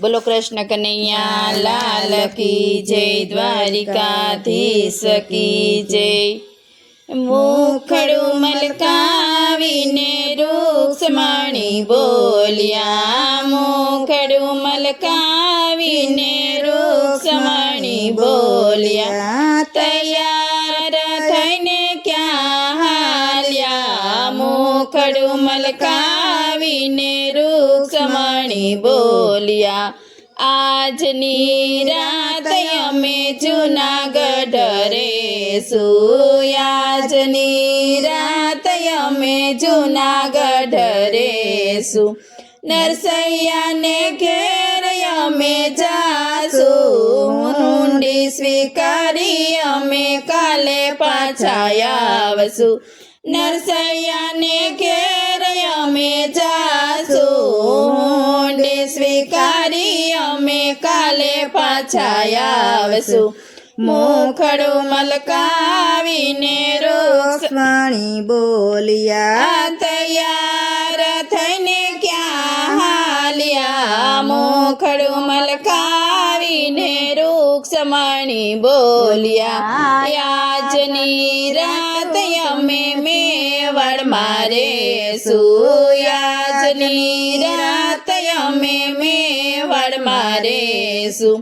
बोलो कृष्ण कन्हैया लाल की जय, द्वारिकाधीश की जय। मुखड़ू मलकावीने रुक्ष्मणी बोलिया, मुखड़ू मलकावीने रुक्ष्मणी बोलिया, तैयार थईने क्या हाल्या, मुखड़ू मलकावीने रुक्ष्मणी बोलिया। આજની રાત અમે જૂનાગઢ રેશું, આજની રાત અમે જૂનાગઢ રેશું, નરસૈયાને ઘેર અમે જાશું, ઊંડી સ્વીકારી અમે કાલે પાછા આવશું, નરસૈયાને ઘેર અમે જાશું, ઊંડી સ્વીકારી અમે કાલે પાછા આવશું, મુખડું મલકાવીને રૂક્ષ્મણી બોલિયા, તૈયાર થઈને ક્યાં હાલ્યા, મુખડું મલકાવીને રૂક્ષ્મણી બોલિયા, આજની રાત અમે મેવાડ મારેશું, આજની રાત અમે મેવાડ મારેશું,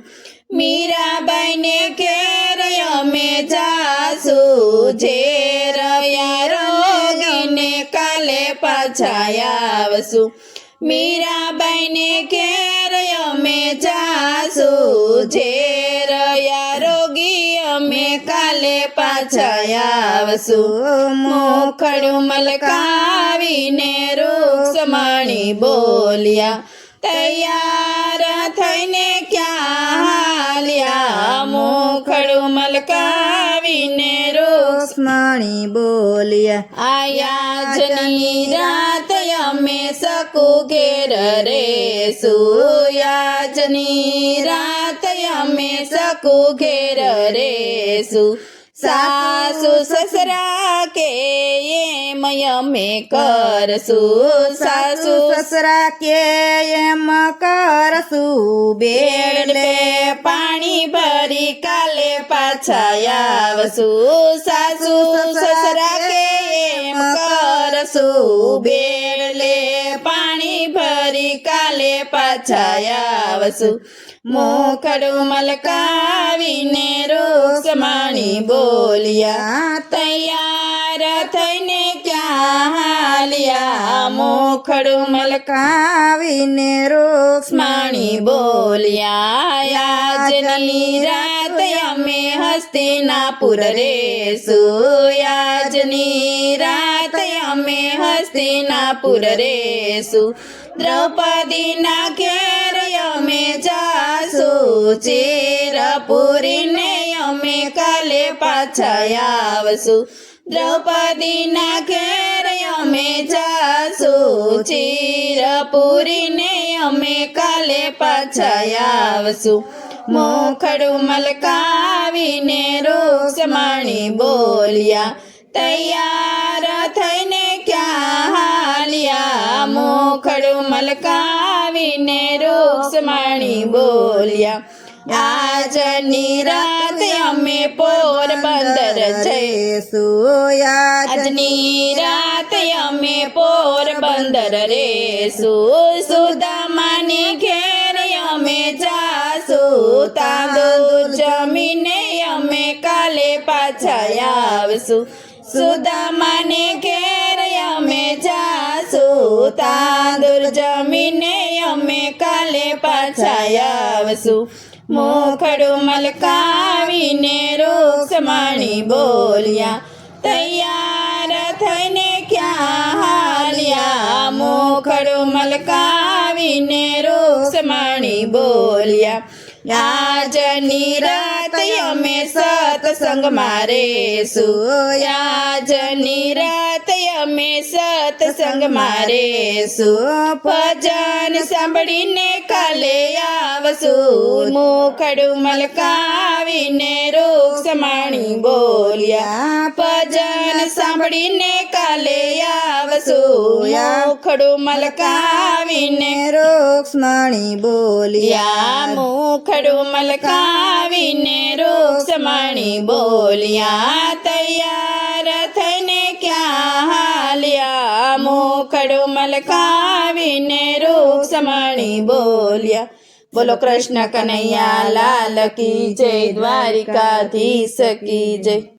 મીરાબાઈને ઘેર અમે જાશું, ઝેરયા રોગીને કાલે પાછા આવશું, મીરાબાઈને ઘેર અમે જાશું, ઝેરયા રોગી અમે કાલે પાછા આવશું, મુખડું મલકાવીને રૂક્ષ્મણી બોલિયા, તૈયાર થઈને ક્યાં હાલ્યા, મુખડું મલકાવીને રૂક્ષ્મણી બોલિયા, આજની રાત અમે સકુ ઘેર રેશું, આજની રાત અમે સકુ ઘેર રેશું, સાસુ સસરા કે એમ અમે કરશું, સાસુ સસરા કે એમ કરશું, બેડલે પાણી ભરી કાલે પાછા આવશું, સાસુ સસરા કે એમ કરશું, બેડલે પાણી ભરી કાલે પાછા આવશું, મુખડું મલકાવીને રૂક્ષ્મણી બોલિયા, તૈયાર થઈને ક્યાં હાલ્યા, મુખડું મલકાવીને રૂક્ષ્મણી બોલિયા, આજની રાત અમે હસ્તિનાપુર રેશું, આજની રાત અમે હસ્તિનાપુર રેશું, દ્રૌપદીના ઘેર અમે જાશું, ચિરપુરીને અમે કાલે પાછા આવશું, દ્રૌપદીના ઘેર અમે જાશું, ચિરપુરીને અમે કાલે પાછા આવશું, મુખડું મલકાવીને રૂક્ષ્મણી બોલિયા, તૈયાર થઈને ક્યાં હાલ્યા, મુખડું મલકાવીને રૂક્ષ્મણી બોલિયા, આજની રાત અમે પોરબંદર જઈશું, આજની રાત અમે પોરબંદર રેશું, સુદામાની ઘેર અમે જાશું, તાંદૂર જમીને અમે કાલે પાછા આવશું, સુદામાને ઘેર અમે જાશું, તાંદૂર જમીને અમે કાલે પાછા આવશું, મુખડું મલકાવીને રૂક્ષ્મણી બોલિયા, તૈયાર થઈને ક્યાં હાલ્યા, મુખડું મલકાવીને રૂક્ષ્મણી બોલિયા, આજની રાત અમે સત્સંગમાં રેશું આજની રાત અમે સત્સંગમાં રેશું ભજન સાંભળીને કાલે આવશું મુખડું મલકાવીને રૂક્ષમણી બોલ્યા ભજન સાંભળીને કાલે આવશું મુખડું મલકાવીને રૂક્ષ્મણી બોલ્યા મુખડું મલકાવીને રૂક્ષમણી બોલ્યા તૈયાર થઈને ક્યાં હાલ્યા મુખડું મલકાવીને રૂક્ષમણી બોલ્યા બોલો કૃષ્ણ કનૈયા લાલ કી જય દ્વારિકાધીશ કી જય